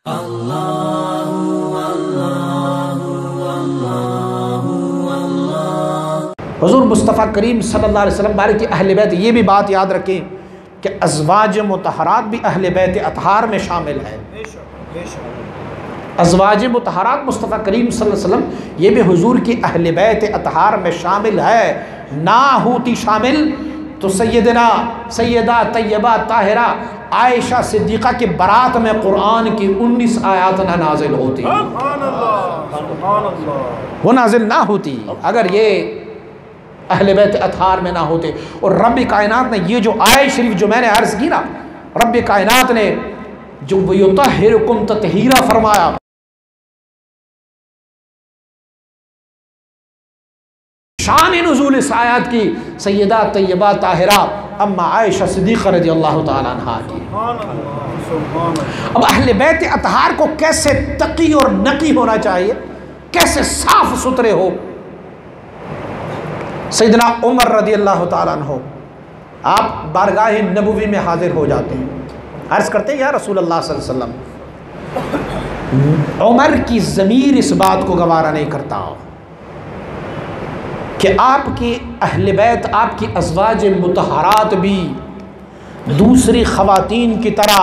हुज़ूर मुस्तफ़ा करीम सल्लल्लाहु अलैहि वसल्लम बारे की अहले बैत, ये भी बात याद रखें कि अज़वाज मुतहरात भी अहले बैत अतहार में शामिल है। अज़वाज मुतहरात मुस्तफ़ा करीम सल्लल्लाहु अलैहि वसल्लम ये भी हुज़ूर की अहले बैत अतहार में शामिल है। ना होती शामिल तो सैयदा तैयबा ताहिरा आयशा सिद्दीक़ा की बारात में कुरान की 19 आयात ना नाजिल होती, वो नाजिल ना होती अगर ये अहले बैत अतहार में ना होते। और रब कायनात ने ये जो आयत शरीफ जो मैंने अर्ज़ की ना, रब कायनात ने जो युतहिरुकुम ततहीरा फरमाया, शान नुज़ूल इस आयत की सैयदा तैयबा ताहिरा अम्मा आयशा सिद्दीक़ा रज़ियल्लाहु ताला अन्हा की। अब अहले बैत अतहार को कैसे तकी और नकी होना चाहिए, कैसे साफ सुथरे हो। सैयदना उमर रज़ियल्लाहु ताला अन्हु आप बारगाह नबवी में हाजिर हो जाते हैं, अर्ज़ करते हैं या रसूल अल्लाह सल्लल्लाहु अलैहि वसल्लम। उमर की ज़मीर इस बात को गवारा नहीं करता कि आपकी अहले बैत, आपकी अज़वाज मुतहरात भी दूसरी ख़वातीन की तरह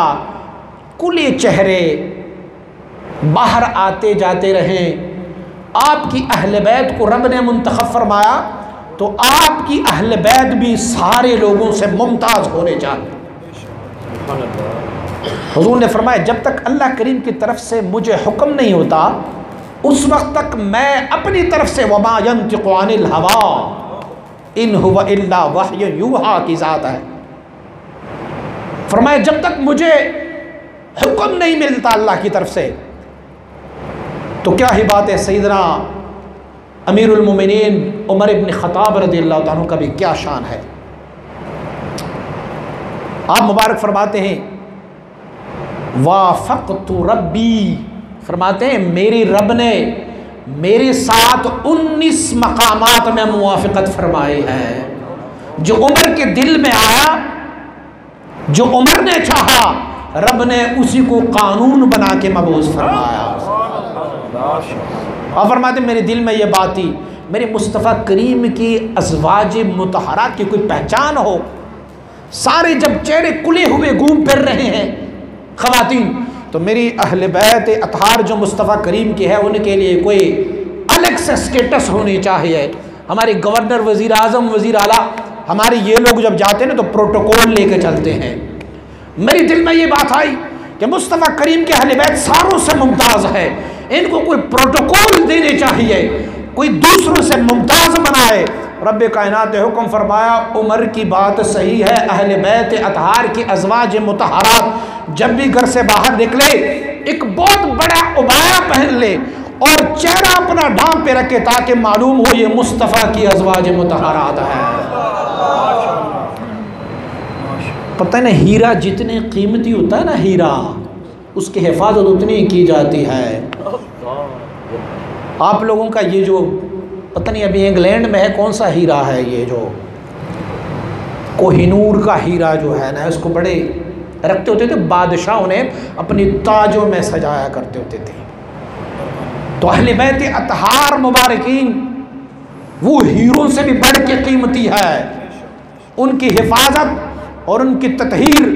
कुले चेहरे बाहर आते जाते रहें। आपकी अहले बैत को रब ने मुंतखब फरमाया तो आपकी अहले बैत भी सारे लोगों से मुमताज़ होने चाहिए। हुज़ूर ने फरमाया जब तक अल्लाह करीम की तरफ से मुझे हुक्म नहीं होता उस वक्त तक मैं अपनी तरफ से वमा यंतिक़ु अनिल हवा इन हुवा इल्ला वह्य यूहा की ज़ात है। फरमाया जब तक मुझे हुक्म नहीं मिलता अल्लाह की तरफ से तो क्या ही बात है। सैयदना अमीरुल मोमिनीन उमर इब्न ख़त्ताब रज़ियल्लाहु अन्हु का भी क्या शान है। आप मुबारक फरमाते हैं वाफ़क़तु रब्बी, फरमाते हैं मेरी रब ने मेरे साथ 19 मकामात में मुवाफ़क़त फरमाई है। जो उमर के दिल में आया, जो उमर ने चाहा, रब ने उसी को कानून बना के मबूस फरमाया। और फरमाते मेरे दिल में ये बात थी, मेरे मुस्तफ़ा करीम की अज़वाज मुतहरात की कोई पहचान हो। सारे जब चेहरे कुले हुए घूम फिर रहे हैं ख़वातीन, तो मेरी अहले बैत अतहार जो मुस्तफ़ा करीम की है उनके लिए कोई अलग से स्टेटस होनी चाहिए। हमारे गवर्नर, वज़ीर आज़म, वज़ीर आला, हमारे ये लोग जब जाते हैं ना तो प्रोटोकॉल लेके चलते हैं। मेरे दिल में ये बात आई कि मुस्तफ़ा करीम के अहले बैत सारों से मुमताज़ है, इनको कोई प्रोटोकॉल देने चाहिए, कोई दूसरों से मुमताज़ बनाए। रब कायनात ने हुक्म फरमाया उमर की बात सही है, अहले बैत अतहार की अज़वाज मुतहरात जब भी घर से बाहर निकले एक बहुत बड़ा उबाया पहन ले और चेहरा अपना ढांप पे रखे ताकि मालूम हो ये मुस्तफ़ा की अज़वाज मुतहरात है। पता है ना, हीरा जितने कीमती होता है ना, हीरा उसकी हिफाजत उतनी की जाती है। आप लोगों का ये जो पता नहीं अभी इंग्लैंड में है कौन सा हीरा है, ये जो कोहिनूर का हीरा जो है ना, इसको बड़े रखते होते थे बादशाह, उन्हें अपनी ताजों में सजाया करते होते थे। तो अहले बैत अतहार मुबारकीन वो हीरों से भी बढ़ के कीमती है। उनकी हिफाजत और उनकी ततहीर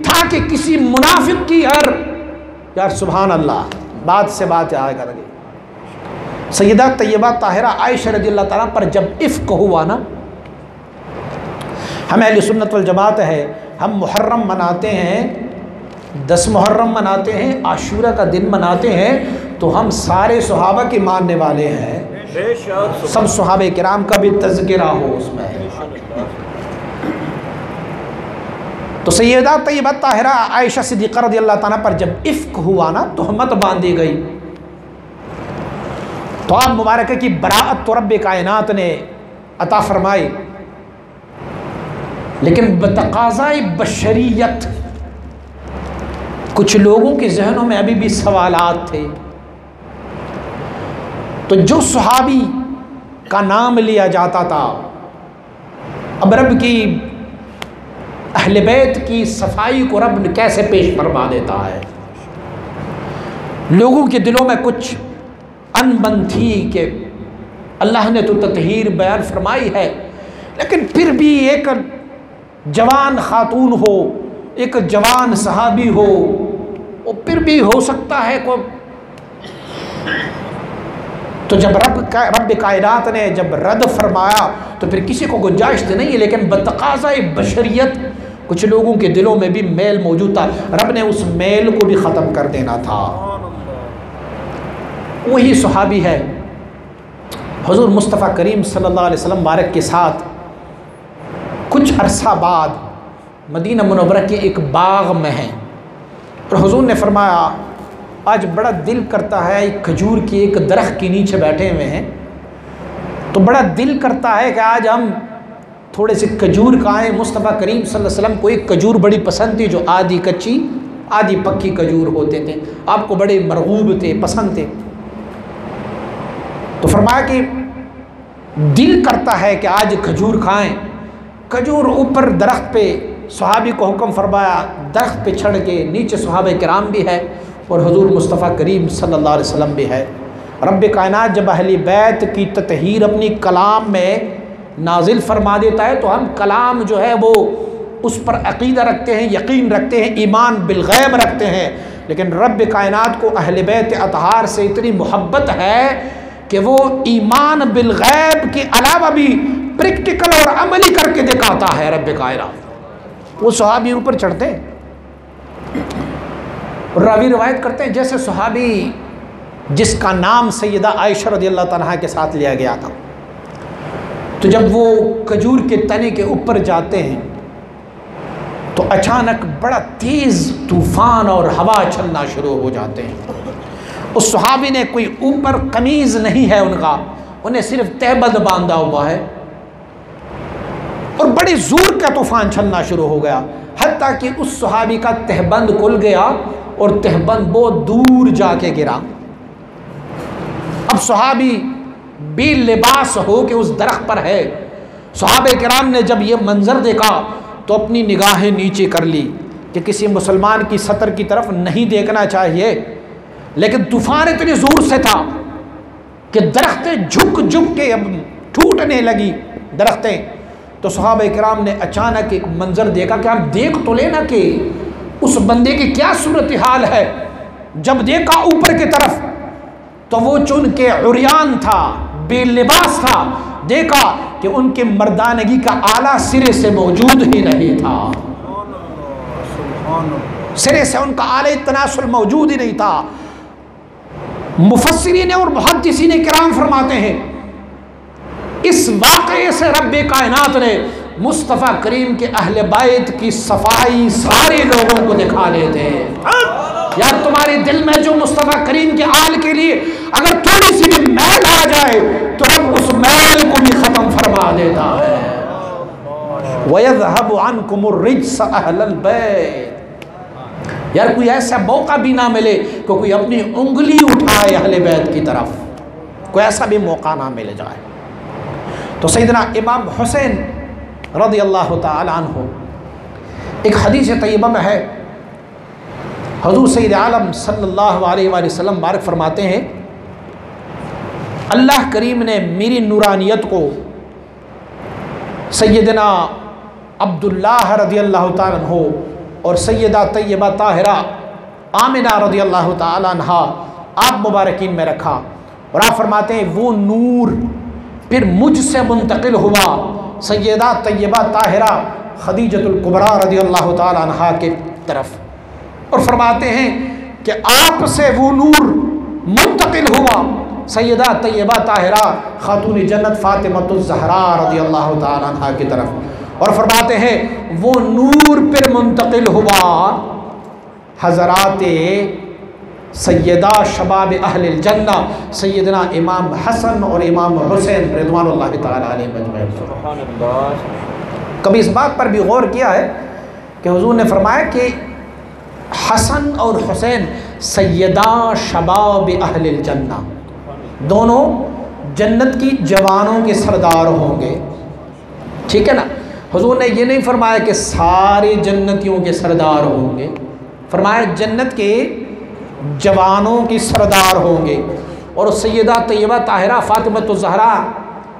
था कि किसी मुनाफिक की यार सुभान अल्लाह, बात से बात आएगा लगे। सैयदा तैयबा ताहिरा आयशा रज़ियल्लाहु ताला पर जब इफ़्क हुआ ना, हम अहले सुन्नत वल जमात है, हम मुहर्रम मनाते हैं, 10 मुहर्रम मनाते हैं, आशूरा का दिन मनाते हैं, तो हम सारे सहाबा के मानने वाले हैं। सब सहाबे किराम का भी तज़किरा हो उसमें। तो सैयदा तैयबा ताहिरा आयशा सिद्दीक़ा रज़ियल्लाहु ताला पर जब इफ़्क हुआ ना, तोहमत बांधी गई, तो आप मुबारक की बराअत तो रब कायनात ने अता फरमाई, लेकिन बतक़ाज़ाए बशरियत कुछ लोगों के जहनों में अभी भी सवालात थे। तो जो सहाबी का नाम लिया जाता था, अब रब की अहले बैत की सफाई को रब कैसे पेश फरमा देता है। लोगों के दिलों में कुछ अनबन थी कि अल्लाह ने तो ततहीर बयान फरमाई है, लेकिन फिर भी एक जवान खातून हो, एक जवान सहाबी हो, वो फिर भी हो सकता है को। तो जब रब कायनात ने जब रद्द फरमाया तो फिर किसी को गुंजाइश तो नहीं है, लेकिन बतकाज़ा बशरियत कुछ लोगों के दिलों में भी मेल मौजूद था। रब ने उस मेल को भी ख़त्म कर देना था। वही सहाबी है हुज़ूर मुस्तफ़ा करीम सल्लल्लाहु अलैहि वसल्लम बारक के साथ कुछ अरसा बाद मदीना मुनव्वरा के एक बाग में हैं और हुज़ूर ने फरमाया आज बड़ा दिल करता है, एक खजूर की एक दरख्त के नीचे बैठे हुए हैं, तो बड़ा दिल करता है कि आज हम थोड़े से खजूर खाएं। मुस्तफ़ा करीम सल्लल्लाहु अलैहि वसल्लम को एक खजूर बड़ी पसंद थी, जो आधी कच्ची आधी पक्की खजूर होते थे, आपको बड़े मरगूब थे, पसंद थे। तो फरमाया कि दिल करता है कि आज खजूर खाएं। खजूर ऊपर दरख्त पे सहाबी को हुक्म फरमाया, दरख्त पे चढ़ के नीचे सहाबे किराम भी है और हुज़ूर मुस्तफ़ा करीम सल्लल्लाहु अलैहि वसल्लम भी है। रब कायनात जब अहले बैत की ततहीर अपनी कलाम में नाजिल फरमा देता है तो हम कलाम जो है वो उस पर अक़ीदा रखते हैं, यकीन रखते हैं, ईमान बिलगैब रखते हैं। लेकिन रब कायनात को अहले बैत अतहार से इतनी मोहब्बत है कि वो ईमान बिलगैब के अलावा भी प्रैक्टिकल और अमली करके दिखाता है। रब कायनात वो सहाबी ऊपर चढ़ते हैं, रावी रवायत करते हैं जैसे सहाबी जिसका नाम सैयदा आयशा रज़ियल्लाहु तआला के साथ लिया गया था, तो जब वो खजूर के तने के ऊपर जाते हैं तो अचानक बड़ा तेज़ तूफ़ान और हवा चलना शुरू हो जाते हैं। उस सहाबी ने कोई ऊपर कमीज़ नहीं है उनका, उन्हें सिर्फ तहबंद बांधा हुआ है और बड़े ज़ोर का तूफ़ान चलना शुरू हो गया, हत्ता कि उस सहाबी का तहबंद खुल गया और तहबंद बहुत दूर जाके गिरा। अब सहाबी बेलिबास हो के उस दरख्त पर है। सहाबे किराम ने जब ये मंजर देखा तो अपनी निगाहें नीचे कर ली कि किसी मुसलमान की सतर की तरफ नहीं देखना चाहिए, लेकिन तूफान इतनी ज़ोर से था कि दरख्तें झुक झुक के अब टूटने लगी दरख्तें। तो सहाबे किराम ने अचानक एक मंजर देखा कि हम देख तो लेना कि उस बंदे की क्या सूरत हाल है। जब देखा ऊपर की तरफ तो वो चुन के उरियान था, बेलिबास था। देखा कि उनके मर्दानगी का आला सिरे से मौजूद ही नहीं था, सिरे से उनका आला तनासुल मौजूद ही नहीं था। मुफस्सिरीन और मुहद्दिसीन किराम फरमाते हैं इस वाक़े से रब्बे कायनात ने मुस्तफ़ा करीम के अहले बैत की सफाई सारे लोगों को दिखा देते हैं। यार तुम्हारे दिल में जो मुस्तफ़ा करीम के आल के लिए अगर थोड़ी सी भी मैल आ जाए तो रब उस मैल को भी ख़त्म फरमा देता है। वयज़हबु अन्कुमुर रिज्स अहलल बैत। यार कोई ऐसा मौका भी ना मिले कि कोई अपनी उंगली उठाए अहले बैत की तरफ, कोई ऐसा भी मौका ना मिल जाए। तो सैयदना इमाम हुसैन रज़ियल्लाहु ताला अन्हु एक हदीस तय्यबा में है, हुज़ूर सैयद आलम सल्लल्लाहु अलैहि वसल्लम बारक फरमाते हैं अल्लाह करीम ने मेरी नूरानियत को सैयदना अब्दुल्लाह रज़ियल्लाहु ताला अन्हु और सैयदा तय्यबा ताहिरा आमिना रज़ियल्लाहु ताला अन्हा आप मुबारकीन में रखा। और आप फरमाते हैं वो नूर फिर मुझसे मुंतकिल हुआ सैयदा तय्यबा ताहिरा खदीजतुल कुबरा रज़ियल्लाहु ताला अन्हा के तरफ, और फरमाते हैं कि आपसे वो नूर मुंतकिल हुआ सैयदा तय्यबा ताहिरा खातून जन्नत फातिमतुज़ ज़हरा रज़ियल्लाहु ताला अन्हा की तरफ, और फरमाते हैं वो नूर फिर मुंतकिल हुआ हज़राते सैयदा शबाब अहलिल जन्ना सैयदना इमाम हसन और इमाम हुसैन रिज़वानुल्लाहि ताला अलैहिम अजमईन। कभी इस बात पर भी गौर किया है कि हुज़ूर ने फरमाया कि हसन और हुसैन सैयदा शबाब अहलिल जन्ना, दोनों जन्नत की जवानों के सरदार होंगे, ठीक है ना। हुज़ूर ने ये नहीं फरमाया कि सारे जन्नतियों के सरदार होंगे, फरमाया जन्नत के जवानों की सरदार होंगे। और सैयदा तैयबा ताहिरा फातिमा ज़हरा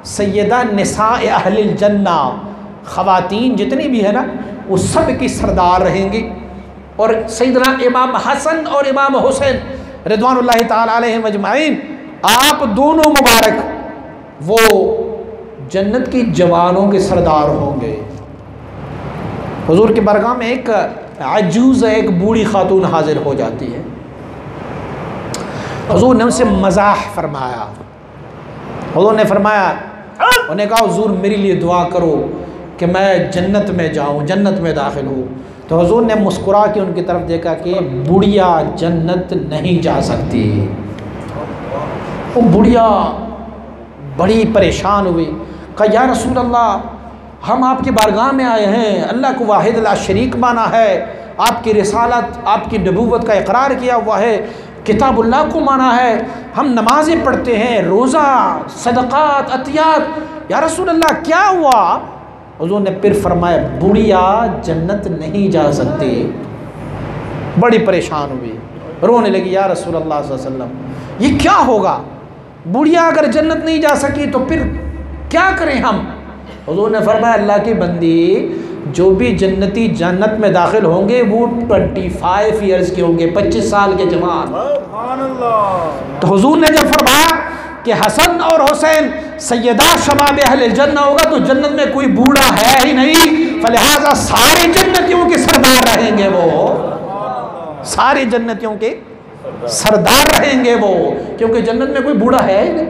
सैयदा निसाए अहलिल जन्ना, ख़वातीन जितनी भी है ना वो सब की सरदार रहेंगी। और सैयदना इमाम हसन और इमाम हुसैन रिदवानुल्लाहि ताला अलैहिम अजमाइन, आप दोनों मुबारक वो जन्नत की जवानों के सरदार होंगे। हुजूर की बरगाह में एक अजूज़, एक बूढ़ी खातून हाजिर हो जाती है। हुजूर ने उनसे मज़ाह फरमाया। हुजूर ने फरमाया, उन्हें कहा हुजूर मेरे लिए दुआ करो कि मैं जन्नत में जाऊँ, जन्नत में दाखिल हूँ। तो हुजूर ने मुस्कुरा के उनकी तरफ देखा कि बुढ़िया जन्नत नहीं जा सकती। वो बुढ़िया बड़ी परेशान हुई, कहा या रसूल अल्लाह, हम आपकी बारगाह में आए हैं, अल्लाह को वाहिद ला शरीक माना है, आपकी रिसालत, आपकी नबूवत का इकरार किया हुआ है, किताबुल्लाह को माना है, हम नमाज़ें पढ़ते हैं, रोज़ा, सदक़ात, अतियात, या रसूल अल्लाह क्या हुआ? हुज़ूर ने फिर फरमाया बुढ़िया जन्नत नहीं जा सकती। बड़ी परेशान हुई, रोने लगी, या रसूल अल्लाह सल्लल्लाहु अलैहि वसल्लम ये क्या होगा? बुढ़िया अगर जन्नत नहीं जा सकी तो फिर क्या करें हम? हुज़ूर ने फरमाया अल्लाह की बंदी, जो भी जन्नती जन्नत में दाखिल होंगे वो 25 ईयर्स के होंगे, 25 साल के जवान। तो हुजूर ने जब फरमाया कि हसन और हुसैन सैयदा शबाब अहले जन्नत होगा तो जन्नत में कोई बूढ़ा है ही नहीं, फलिहाजा सारे जन्नतियों के सरदार रहेंगे वो, सारे जन्नतियों के सरदार रहेंगे वो, क्योंकि जन्नत में कोई बूढ़ा है ही नहीं।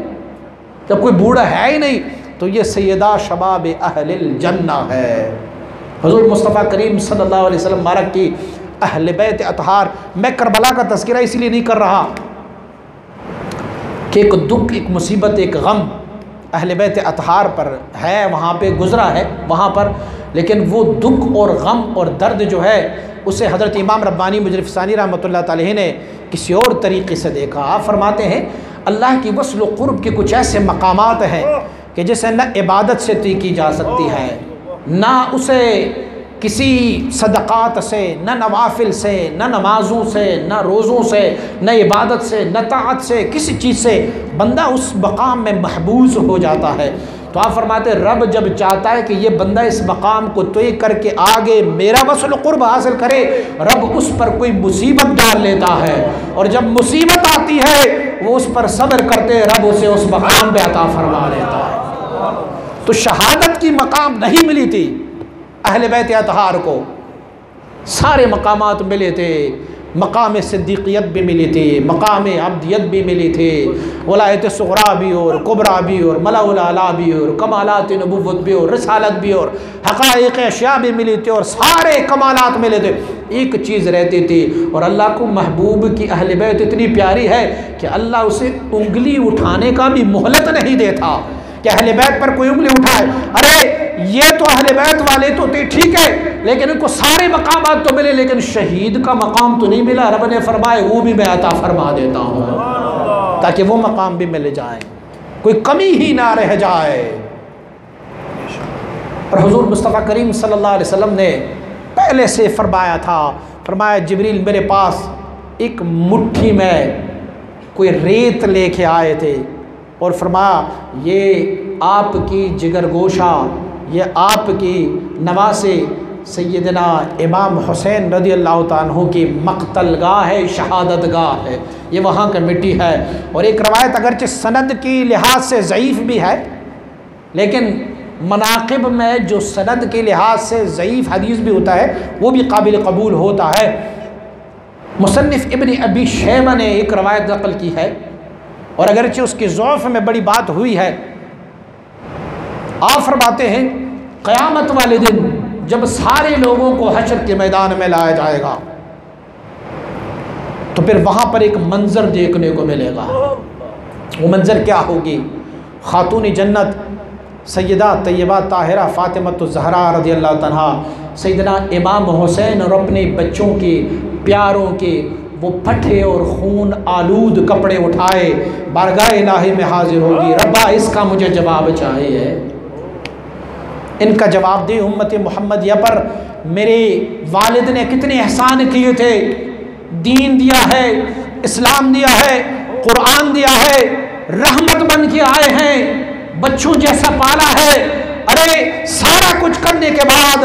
जब कोई बूढ़ा है ही नहीं तो ये सैयदा शबाब अहलिल जन्ना है। हुज़ूर मुस्तफ़ा करीम सल्लल्लाहु अलैहि वसल्लम मुबारक की अहले बैत अतहार, मैं करबला का तज़किरा इसलिए नहीं कर रहा कि एक दुख, एक मुसीबत, एक गम अहले बैत अतहार पर है, वहाँ पे गुज़रा है वहाँ पर, लेकिन वो दुख और गम और दर्द जो है उसे हज़रत इमाम रब्बानी मुजरिफ़ सानी रहमतुल्लाह अलैहि ने किसी और तरीक़े से देखा। आप फरमाते हैं अल्लाह की वस्ल क़ुर्ब के कुछ ऐसे मकामात हैं कि जिसे न इबादत से तय की जा सकती है, ना उसे किसी सदक़ात से, न नवाफिल से, न नमाज़ों से, न रोज़ों से, न इबादत से, न ताअत से, किसी चीज़ से बंदा उस मकाम में महबूस हो जाता है। तो आप फरमाते रब जब चाहता है कि ये बंदा इस मकाम को तय करके आगे मेरा वस्ल क़ुर्ब हासिल करे, रब उस पर कोई मुसीबत डाल लेता है, और जब मुसीबत आती है वो उस पर सब्र करते रब उसे उस मकाम पे अता फरमा लेता है। तो शहादत की मकाम नहीं मिली थी अहले बैत अतहार को, सारे मकामात मिले थे, मकाम सिद्दीक़ियत भी मिली थी, मकाम अब्दियत भी मिली थी, वलायत सुग़रा भी और कुबरा भी और मलाउल आला भी और कमालात नबुव्वत भी और रिसालत भी और हक़ाइक़ अशिया भी मिली थी और सारे कमालात मिले थे। एक चीज़ रहती थी, और अल्लाह को महबूब की अहले बैत इतनी प्यारी है कि अल्लाह उसे उंगली उठाने का भी मोहलत नहीं देता कि अहले बैत पर कोई उंगली उठाए। अरे ये तो अहले बैत वाले तो थे, ठीक है, लेकिन इनको सारे मकामात तो मिले, लेकिन शहीद का मकाम तो नहीं मिला। रब ने फरमाए वो भी मैं अता फरमा देता हूँ, ताकि वो मकाम भी मिल जाए, कोई कमी ही ना रह जाए। और हुजूर मुस्तफ़ा करीम सल्लल्लाहु अलैहि वसल्लम ने पहले से फरमाया था, फरमाया जिब्रील मेरे पास एक मुट्ठी में कोई रेत लेके आए थे और फरमाया ये आपकी जिगरगोशा, ये आपकी नवासे सैयदना इमाम हुसैन रज़ी अल्लाह तआला अन्हु की मक़तलगाह है, शहादत गाह है, ये वहाँ का मिट्टी है। और एक रवायत अगरचे सनद की लिहाज से ज़ईफ़ भी है, लेकिन मनाक़िब में जो सनद के लिहाज से ज़ईफ़ हदीस भी होता है वो भी काबिल कबूल होता है। मुसन्निफ़ इब्न अबी शैबा ने एक रवायत नक़ल की है, और अगरचे उसकी ज़ौफ़ में बड़ी बात हुई है। आप फरमाते हैं क़यामत वाले दिन जब सारे लोगों को हश्र के मैदान में लाया जाएगा तो फिर वहाँ पर एक मंज़र देखने को मिलेगा। वो मंज़र क्या होगी? खातून जन्नत सैयदा तैयबा ताहिरा फातिमा ज़हरा रज़ी अल्लाह तआला सैयदना इमाम हुसैन और अपने बच्चों के प्यारों के वो फटे और खून आलूद कपड़े उठाए बारगाह इलाही में हाजिर होगी। रब्बा इसका मुझे जवाब चाहिए, इनका जवाब दे उम्मत मुहम्मदिया पर मेरे वालिद ने कितने एहसान किए थे, दीन दिया है, इस्लाम दिया है, कुरान दिया है, रहमत बन के आए हैं, बच्चों जैसा पाला है। अरे सारा कुछ करने के बाद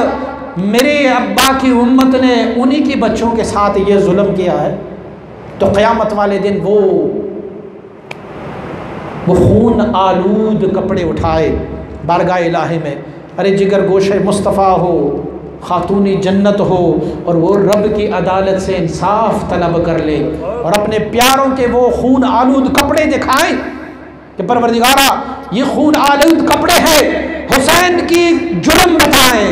मेरे अब्बा की उम्मत ने उन्हीं के बच्चों के साथ ये जुल्म किया है, तो क़यामत वाले दिन वो खून आलूद कपड़े उठाए बारगाह इलाही में। अरे जिगर गोशे मुस्तफ़ा हो, खातूनी जन्नत हो, और वो रब की अदालत से इंसाफ तलब कर ले और अपने प्यारों के वो खून आलूद कपड़े दिखाएं कि परवरदिगारा ये खून आलूद कपड़े हैं, हुसैन की जुर्म बताएं,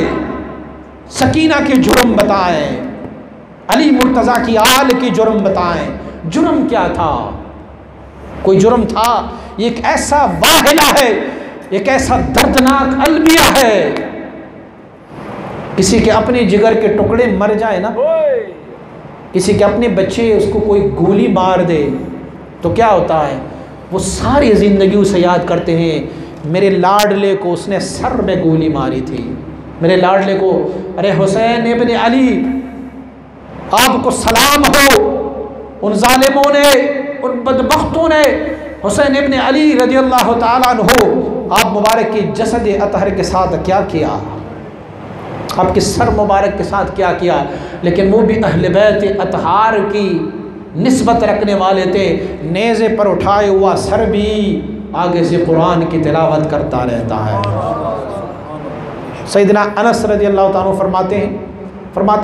सकीना की जुर्म बताएं, अली मुर्तज़ा की आल की जुर्म बताएं। जुर्म क्या था? कोई जुर्म था? ये एक ऐसा वाहिला है, एक ऐसा दर्दनाक अलमिया है। किसी के अपने जिगर के टुकड़े मर जाए ना, किसी के अपने बच्चे उसको कोई गोली मार दे तो क्या होता है? वो सारी ज़िंदगी उसे याद करते हैं, मेरे लाडले को उसने सर में गोली मारी थी, मेरे लाडले को। अरे हुसैन इब्न अली, आपको सलाम हो उन जालिमों ने, उन बदबख्तों ने हुसैन इब्न अली रज़ियल्लाहु ताला अन्हु आप मुबारक की जसद अतहर के साथ क्या किया, आपके सर मुबारक के साथ क्या किया। लेकिन वो भी अहले बैत अतहार की निस्बत रखने वाले थे। नेज़े पर उठाए हुआ सर भी आगे से कुरान की तिलावत करता रहता है। सैयदना अनस रज़ियल्लाहु ताला फरमाते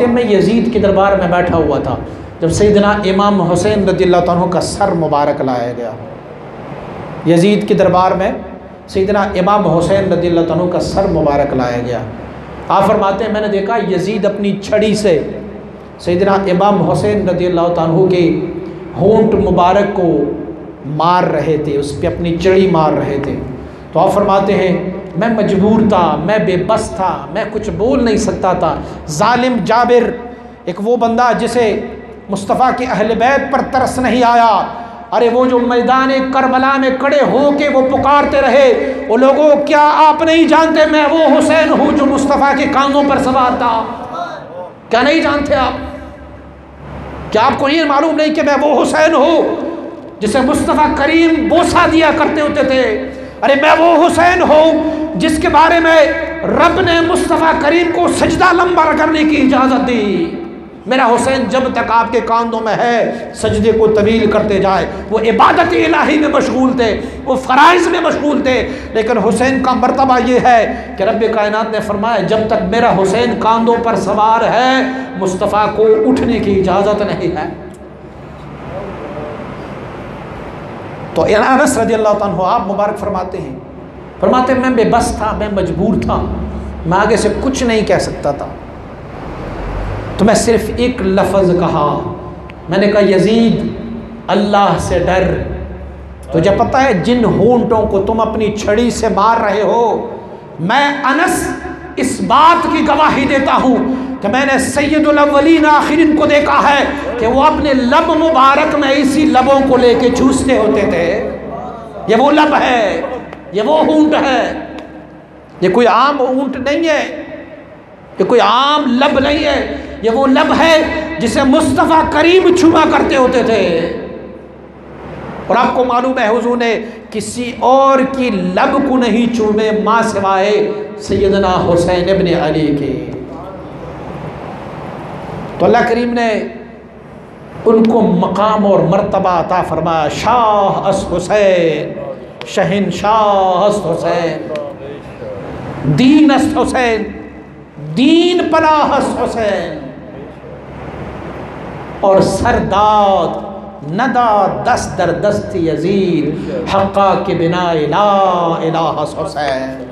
हैं मैं यजीद के दरबार में बैठा हुआ था जब सैयदना इमाम हुसैन रज़ियल्लाहु ताला का सर मुबारक लाया गया। यजीद के दरबार में सैयदना इमाम हुसैन रज़ियल्लाहु ताला का सर मुबारक लाया गया। आप फरमाते हैं मैंने देखा यजीद अपनी छड़ी से सैयदना इमाम हुसैन रज़ियल्लाहु ताला के होंठ मुबारक को मार रहे थे, उस पर अपनी छड़ी मार रहे थे। तो आप फरमाते हैं मैं मजबूर था, मैं बेबस था, मैं कुछ बोल नहीं सकता था। जालिम जाबिर, एक वो बंदा जिसे मुस्तफ़ा के अहले बैत पर तरस नहीं आया। अरे वो जो मैदान करबला में खड़े हो के वो पुकारते रहे, वो लोगों क्या आप नहीं जानते मैं वो हुसैन हूँ जो मुस्तफ़ा के कांधों पर सवार था? क्या नहीं जानते आप? क्या आपको ये मालूम नहीं कि मैं वो हुसैन हूँ जिसे मुस्तफ़ा करीम बोसा दिया करते होते थे? अरे मैं वो हुसैन हूँ जिसके बारे में रब ने मुस्तफ़ा करीम को सजदा लंबा करने की इजाज़त दी। मेरा हुसैन जब तक आपके कांधों में है सजदे को तवील करते जाए। वो इबादत इलाही में मशगूल थे, वो फ़राइज़ में मशगूल थे। लेकिन हुसैन का मर्तबा ये है कि रब कायनात ने फरमाया जब तक मेरा हुसैन कांधों पर सवार है मुस्तफ़ा को उठने की इजाज़त नहीं है। तो अनस रज़ियल्लाहु ताला अन्हु आप मुबारक फरमाते मैं बेबस था, मैं मजबूर था, मैं आगे से कुछ नहीं कह सकता था। तो मैं सिर्फ एक लफ्ज़ कहा, मैंने कहा यजीद अल्लाह से डर। तुझे पता है जिन होंठों को तुम अपनी छड़ी से मार रहे हो, मैं अनस इस बात की गवाही देता हूँ कि मैंने सैयदुल अव्वलीन आखिरीन को देखा है कि वो अपने लब मुबारक में इसी लबों को लेके चूसते होते थे। ये वो लब है, ये वो ऊँट है, ये कोई आम ऊँट नहीं है, ये कोई आम लब नहीं है, ये वो लब है जिसे मुस्तफ़ा करीम छुआ करते होते थे। और आपको मालूम है हुजूर ने किसी और की लब को नहीं चूमे माँ सिवाय सैयदना हुसैन इब्न अली के। तो अल्लाह करीम ने उनको मकाम और मर्तबा अता फरमाया। शाह अस हुसैन, शहंशाह अस हुसैन, दीन अस हुसैन, दीन पनाह अस हुसैन, और सरदाद नदा दस्त दर दस्त यजीद हक़ा के बिना इला इलाह हुसैन।